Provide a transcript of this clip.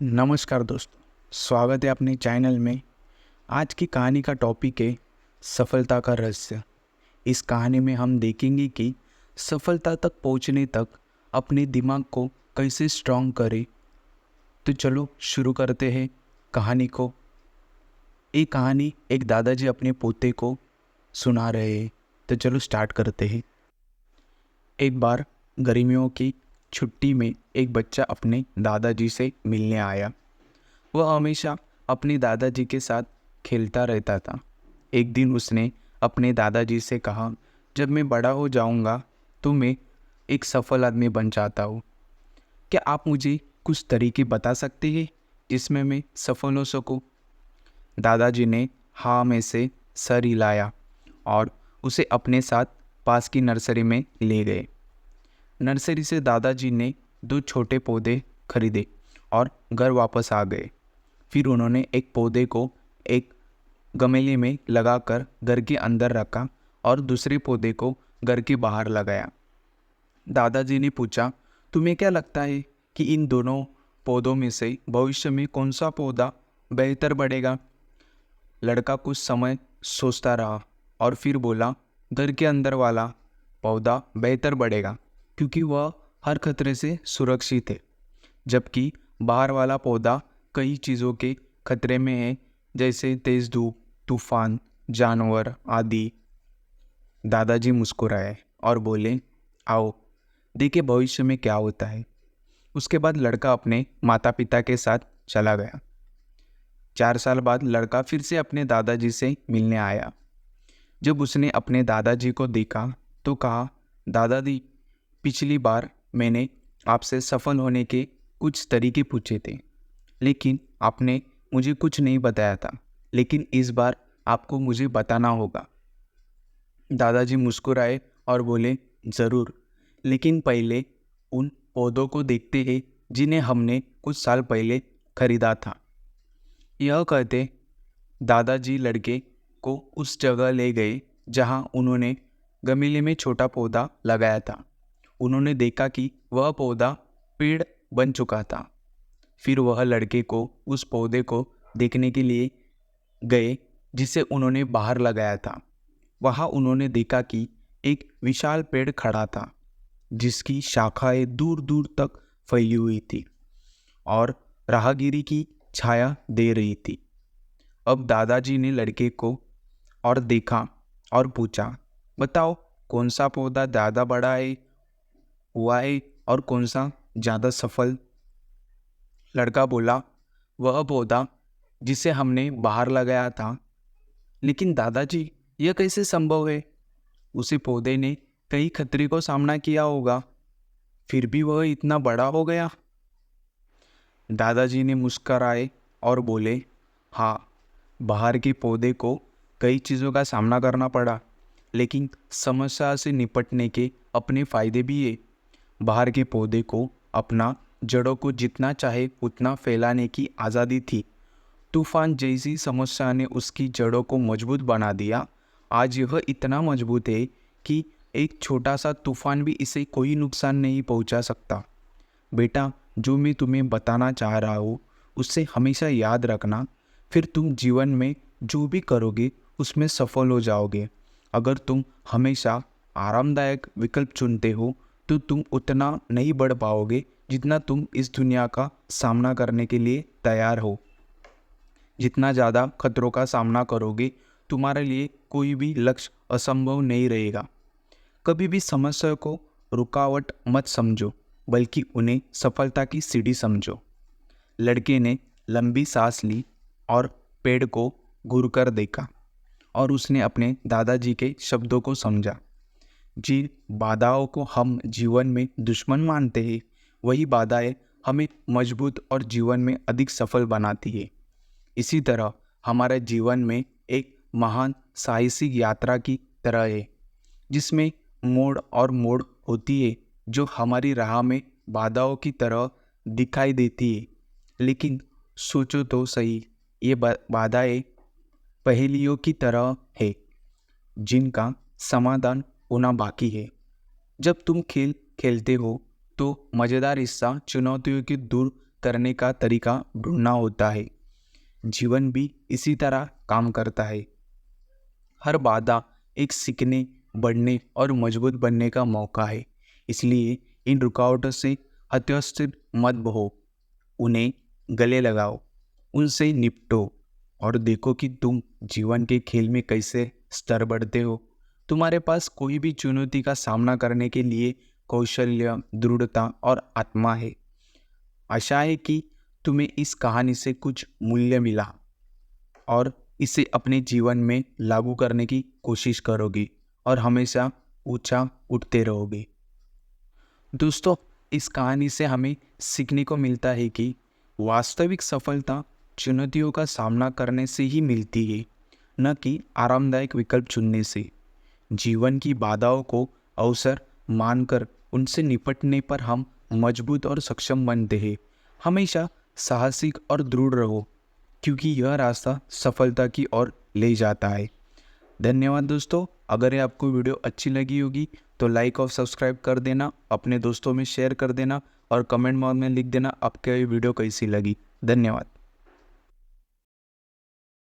नमस्कार दोस्तों, स्वागत है अपने चैनल में। आज की कहानी का टॉपिक है सफलता का रहस्य। इस कहानी में हम देखेंगे कि सफलता तक पहुंचने तक अपने दिमाग को कैसे स्ट्रांग करें। तो चलो शुरू करते हैं कहानी को। ये कहानी एक दादाजी अपने पोते को सुना रहे हैं। तो चलो स्टार्ट करते हैं। एक बार गर्मियों की छुट्टी में एक बच्चा अपने दादाजी से मिलने आया। वह हमेशा अपने दादाजी के साथ खेलता रहता था। एक दिन उसने अपने दादाजी से कहा, जब मैं बड़ा हो जाऊंगा तो मैं एक सफल आदमी बन जाता हूँ। क्या आप मुझे कुछ तरीके बता सकते हैं जिसमें मैं सफल हो सकूँ? दादाजी ने हाँ में से सर हिलाया और उसे अपने साथ पास की नर्सरी में ले गए। नर्सरी से दादाजी ने 2 छोटे पौधे खरीदे और घर वापस आ गए। फिर उन्होंने एक पौधे को एक गमले में लगाकर घर के अंदर रखा और दूसरे पौधे को घर के बाहर लगाया। दादाजी ने पूछा, तुम्हें क्या लगता है कि इन दोनों पौधों में से भविष्य में कौन सा पौधा बेहतर बढ़ेगा? लड़का कुछ समय सोचता रहा और फिर बोला, घर के अंदर वाला पौधा बेहतर बढ़ेगा क्योंकि वह हर खतरे से सुरक्षित है, जबकि बाहर वाला पौधा कई चीज़ों के खतरे में है, जैसे तेज धूप, तूफान, जानवर आदि। दादाजी मुस्कुराए और बोले, आओ देखिए भविष्य में क्या होता है। उसके बाद लड़का अपने माता पिता के साथ चला गया। 4 साल बाद लड़का फिर से अपने दादाजी से मिलने आया। जब उसने अपने दादाजी को देखा तो कहा, दादाजी, पिछली बार मैंने आपसे सफल होने के कुछ तरीके पूछे थे, लेकिन आपने मुझे कुछ नहीं बताया था। लेकिन इस बार आपको मुझे बताना होगा। दादाजी मुस्कुराए और बोले, ज़रूर, लेकिन पहले उन पौधों को देखते हैं जिन्हें हमने कुछ साल पहले खरीदा था। यह कहते दादाजी लड़के को उस जगह ले गए जहां उन्होंने गमले में छोटा पौधा लगाया था। उन्होंने देखा कि वह पौधा पेड़ बन चुका था। फिर वह लड़के को उस पौधे को देखने के लिए गए जिसे उन्होंने बाहर लगाया था। वहाँ उन्होंने देखा कि एक विशाल पेड़ खड़ा था जिसकी शाखाएं दूर दूर तक फैली हुई थी और राहगीरी की छाया दे रही थी। अब दादाजी ने लड़के को और देखा और पूछा, बताओ कौन सा पौधा ज़्यादा बड़ा हुआ है और कौन सा ज़्यादा सफल? लड़का बोला, वह पौधा जिसे हमने बाहर लगाया था। लेकिन दादाजी, यह कैसे संभव है? उसी पौधे ने कई खतरे को सामना किया होगा, फिर भी वह इतना बड़ा हो गया। दादाजी ने मुस्कराए और बोले, हाँ, बाहर के पौधे को कई चीज़ों का सामना करना पड़ा, लेकिन समस्या से निपटने के अपने फायदे भी है। बाहर के पौधे को अपना जड़ों को जितना चाहे उतना फैलाने की आज़ादी थी। तूफान जैसी समस्या ने उसकी जड़ों को मजबूत बना दिया। आज यह इतना मजबूत है कि एक छोटा सा तूफान भी इसे कोई नुकसान नहीं पहुंचा सकता। बेटा, जो मैं तुम्हें बताना चाह रहा हूँ उससे हमेशा याद रखना, फिर तुम जीवन में जो भी करोगे उसमें सफल हो जाओगे। अगर तुम हमेशा आरामदायक विकल्प चुनते हो तो तुम उतना नहीं बढ़ पाओगे जितना तुम इस दुनिया का सामना करने के लिए तैयार हो। जितना ज़्यादा खतरों का सामना करोगे, तुम्हारे लिए कोई भी लक्ष्य असंभव नहीं रहेगा। कभी भी समस्या को रुकावट मत समझो, बल्कि उन्हें सफलता की सीढ़ी समझो। लड़के ने लंबी सांस ली और पेड़ को घूरकर देखा और उसने अपने दादाजी के शब्दों को समझा। जिन बाधाओं को हम जीवन में दुश्मन मानते हैं, वही बाधाएं हमें मजबूत और जीवन में अधिक सफल बनाती है। इसी तरह हमारे जीवन में एक महान साहसिक यात्रा की तरह है, जिसमें मोड़ और मोड़ होती है जो हमारी राह में बाधाओं की तरह दिखाई देती है। लेकिन सोचो तो सही, ये बाधाएं पहेलियों की तरह है जिनका समाधान होना बाकी है। जब तुम खेल खेलते हो तो मज़ेदार हिस्सा चुनौतियों की दूर करने का तरीका ढूंढना होता है। जीवन भी इसी तरह काम करता है। हर बाधा एक सीखने, बढ़ने और मजबूत बनने का मौका है। इसलिए इन रुकावटों से हतोत्साहित मत हो, उन्हें गले लगाओ, उनसे निपटो और देखो कि तुम जीवन के खेल में कैसे स्तर बढ़ते हो। तुम्हारे पास कोई भी चुनौती का सामना करने के लिए कौशल्य, दृढ़ता और आत्मा है। आशा है कि तुम्हें इस कहानी से कुछ मूल्य मिला और इसे अपने जीवन में लागू करने की कोशिश करोगे और हमेशा ऊंचा उठते रहोगे। दोस्तों, इस कहानी से हमें सीखने को मिलता है कि वास्तविक सफलता चुनौतियों का सामना करने से ही मिलती है, न कि आरामदायक विकल्प चुनने से। जीवन की बाधाओं को अवसर मानकर उनसे निपटने पर हम मजबूत और सक्षम बनते हैं। हमेशा साहसिक और दृढ़ रहो, क्योंकि यह रास्ता सफलता की ओर ले जाता है। धन्यवाद दोस्तों। अगर ये आपको वीडियो अच्छी लगी होगी तो लाइक और सब्सक्राइब कर देना, अपने दोस्तों में शेयर कर देना और कमेंट बॉक्स में लिख देना आपको ये वीडियो कैसी लगी। धन्यवाद।